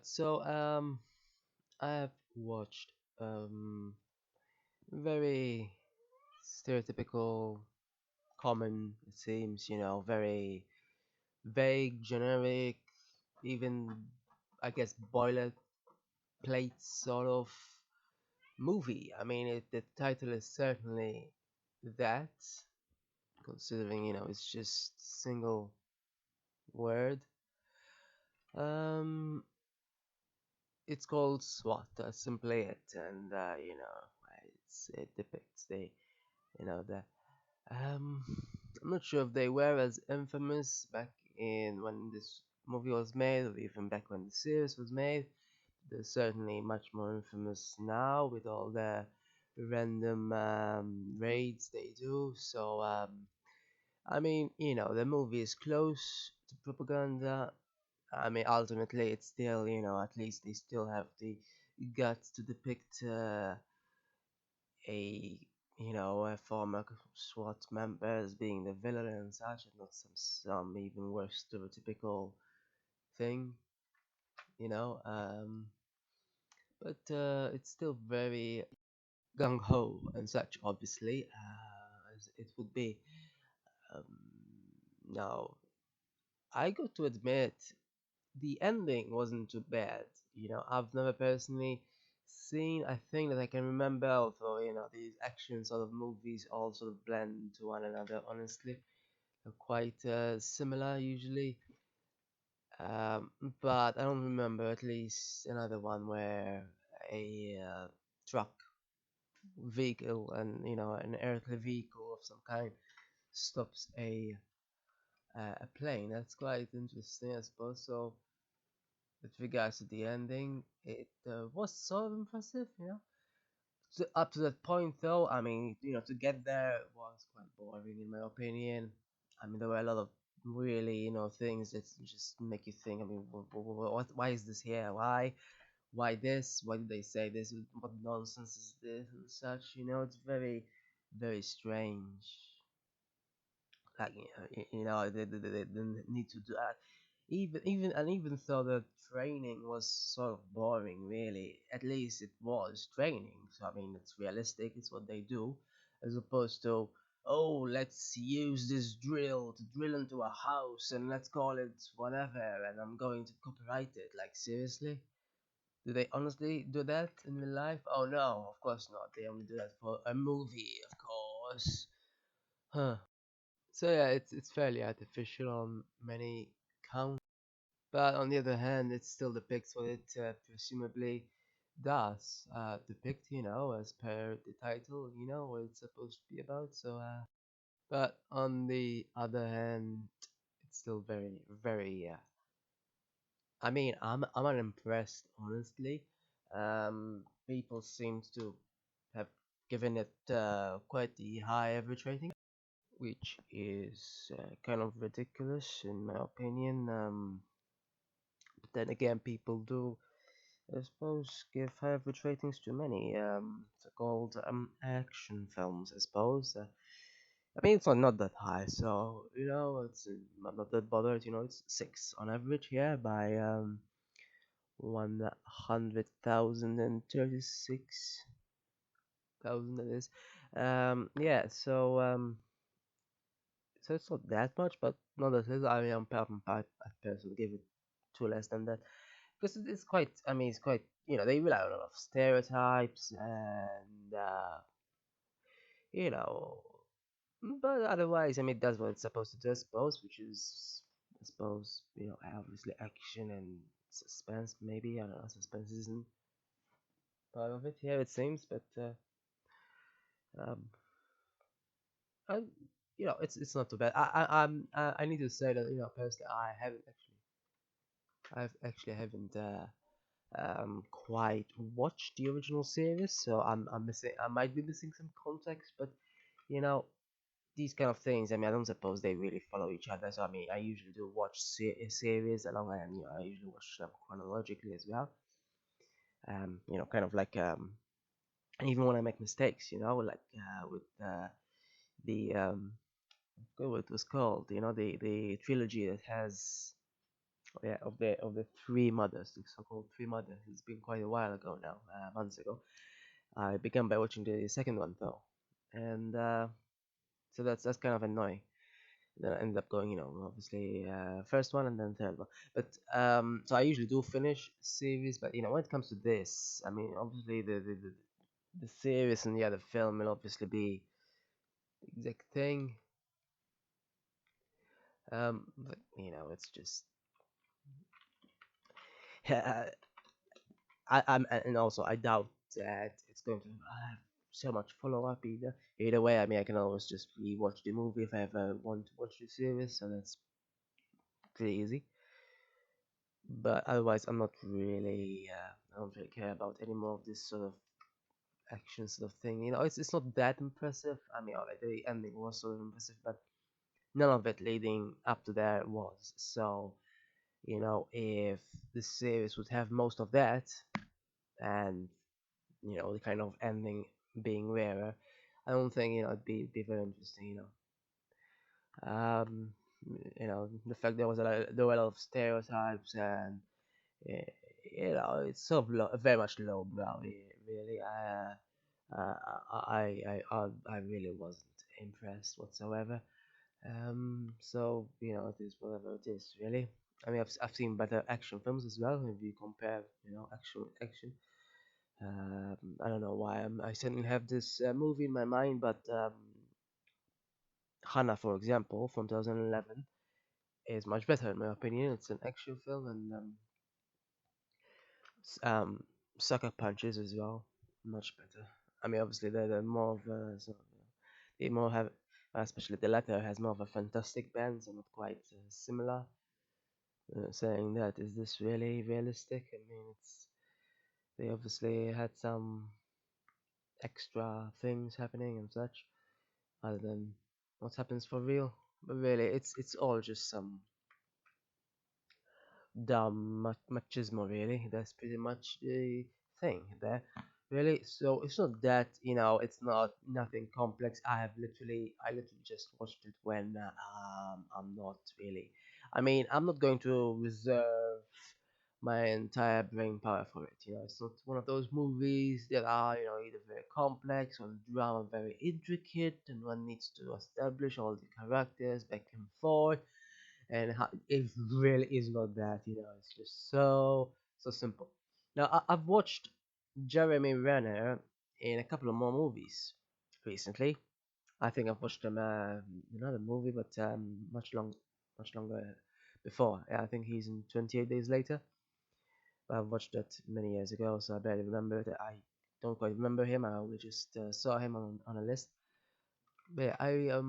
So I have watched very stereotypical, common, it seems, very vague, generic, even I guess boilerplate sort of movie. I mean, the title is certainly that, considering it's just single word. Um, it's called S.W.A.T. Simply it, and it depicts the Um, I'm not sure if they were as infamous back in when this movie was made, or even back when the series was made. They're certainly much more infamous now with all the random raids they do. So I mean, the movie is close to propaganda. I mean, ultimately, it's still, at least they still have the guts to depict a a former SWAT member as being the villain and such, and not some even worse stereotypical thing, you know. But it's still very gung ho and such, obviously, as it would be. Um, Now, I got to admit the ending wasn't too bad. I've never personally seen a thing that I can remember, although these action sort of movies all sort of blend to one another. Honestly, they're quite similar usually. Um, but I don't remember at least another one where a truck vehicle and an earthly vehicle of some kind stops a plane. That's quite interesting, I suppose. So with regards to the ending, it was sort of impressive, up to that point, though, I mean, to get there was quite boring, in my opinion. I mean, there were a lot of really, things that just make you think. I mean, what? Why is this here? Why this? Why did they say this? What nonsense is this and such? It's very, very strange. Like they didn't need to do that. Even though the training was sort of boring, really, at least it was training. So I mean, it's realistic. It's what they do, as opposed to, oh, let's use this drill to drill into a house and let's call it whatever, and I'm going to copyright it. Like, seriously? Do they honestly do that in real life? Oh no, of course not. They only do that for a movie, of course. Huh. So yeah, it's fairly artificial on many counts, but on the other hand, it still depicts what it presumably does depict, as per the title, what it's supposed to be about. But on the other hand, it's still very, very. I mean, I'm unimpressed, honestly. People seem to have given it quite the high average rating, which is kind of ridiculous in my opinion. But then again, people do, I suppose, give average ratings to many so-called action films. I suppose. I mean, it's not that high, so it's I'm not that bothered. It's 6 on average here by 136,000. That is. Yeah. So it's not that much, but nonetheless, I mean, I personally give it two less than that because it's quite. I mean, it's quite. They rely on a lot of stereotypes and you know, but otherwise, I mean, it does what it's supposed to do, I suppose, which is, I suppose, obviously action and suspense. Maybe I don't know, suspense isn't part of it here, it seems, but um, I, it's not too bad. I need to say that personally, I've actually haven't quite watched the original series, so I'm missing. I might be missing some context, but you know these kind of things. I mean, I don't suppose they really follow each other. So I mean, I usually do watch series along, and I usually watch them chronologically as well. Kind of like and even when I make mistakes, like with the I forgot what it was called. The trilogy that has Yeah, of the three mothers, the so-called three mothers. It's been quite a while ago now, months ago. I began by watching the second one though, and so that's kind of annoying. Then I ended up going, obviously first one and then third one. But so I usually do finish series, but when it comes to this, I mean, obviously the series and the film will obviously be the exact thing. But it's just I'm and also I doubt that it's going to have so much follow up either. Either way, I mean, I can always just rewatch the movie if I ever want to watch the series, so that's pretty easy. But otherwise, I'm not really. I don't really care about any more of this sort of action sort of thing. It's not that impressive. I mean, alright, the ending was sort of impressive, but none of it leading up to that was. So, if the series would have most of that, and the kind of ending being rarer, I don't think it'd be very interesting. Um, the fact there were a lot of stereotypes and eh, it's sort of very much lowbrow, really. Uh, I really wasn't impressed whatsoever. So it is whatever it is, really. I mean, I've seen better action films as well. If you compare, action. I don't know why I suddenly have this movie in my mind, but Hana, for example, from 2011, is much better in my opinion. It's an action film, and Sucker Punches as well, much better. I mean, obviously they're more of they more have, especially the latter has more of a fantastic bend, so not quite similar. Saying that, is this really realistic? I mean, they obviously had some extra things happening and such, other than what happens for real. But really, it's all just some dumb machismo, really. That's pretty much the thing there, really. So it's not that, it's not nothing complex. I literally just watched it when I'm not really. I mean, I'm not going to reserve my entire brain power for it. It's not one of those movies that are, either very complex or the drama very intricate, and one needs to establish all the characters back and forth and it really is not that. It's just so simple. Now I've watched Jeremy Renner in a couple of more movies recently. I think I've watched him another movie, but much longer before. Yeah, I think he's in 28 Days Later. But I've watched that many years ago, so I barely remember it. I don't quite remember him. I only just saw him on a list. But yeah,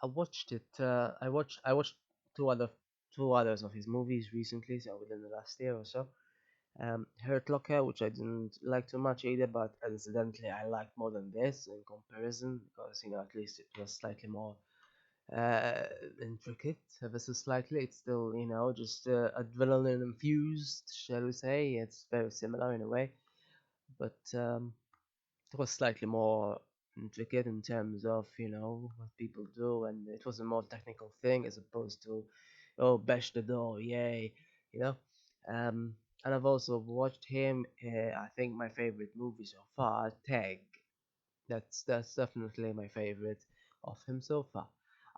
I watched it. I watched two other two others of his movies recently, so within the last year or so. Hurt Locker, which I didn't like too much either, but incidentally I liked more than this in comparison because at least it was slightly more uh, intricate. Ever so slightly, it's still just adrenaline infused, shall we say? It's very similar in a way, but it was slightly more intricate in terms of what people do, and it was a more technical thing as opposed to bash the door, yay, you know. Um, and I've also watched him. I think my favorite movie so far, Tag. That's definitely my favorite of him so far.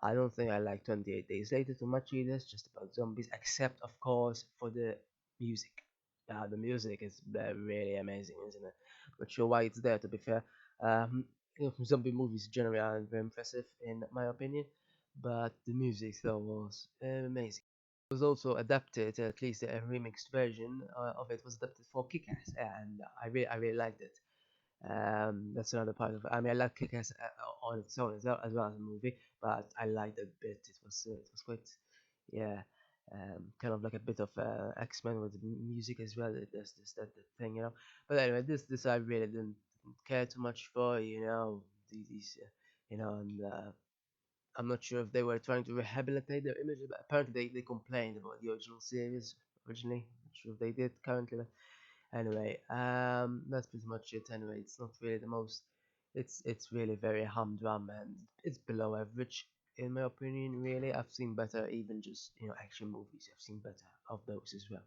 I don't think I like 28 Days Later too much either. It's just about zombies, except of course for the music. The music is really amazing, isn't it? Not sure why it's there, to be fair. Um, zombie movies generally aren't very impressive in my opinion, but the music though was amazing. It was also adapted, at least a remixed version of it was adapted for Kick-Ass, and I really liked it. That's another part of it. I mean, I like Kick-Ass on its own as well as a movie, but I liked it a bit. It was quite, yeah, kind of like a bit of X-Men with music as well. There's this that thing, But anyway, this I really didn't care too much for, these, and I'm not sure if they were trying to rehabilitate their image, but apparently they complained about the original series originally. Not sure if they did currently, but anyway, that's pretty much it. Anyway, it's not really the most. It's really very humdrum and it's below average. in my opinion, really, I've seen better, even just action movies. I've seen better of those as well.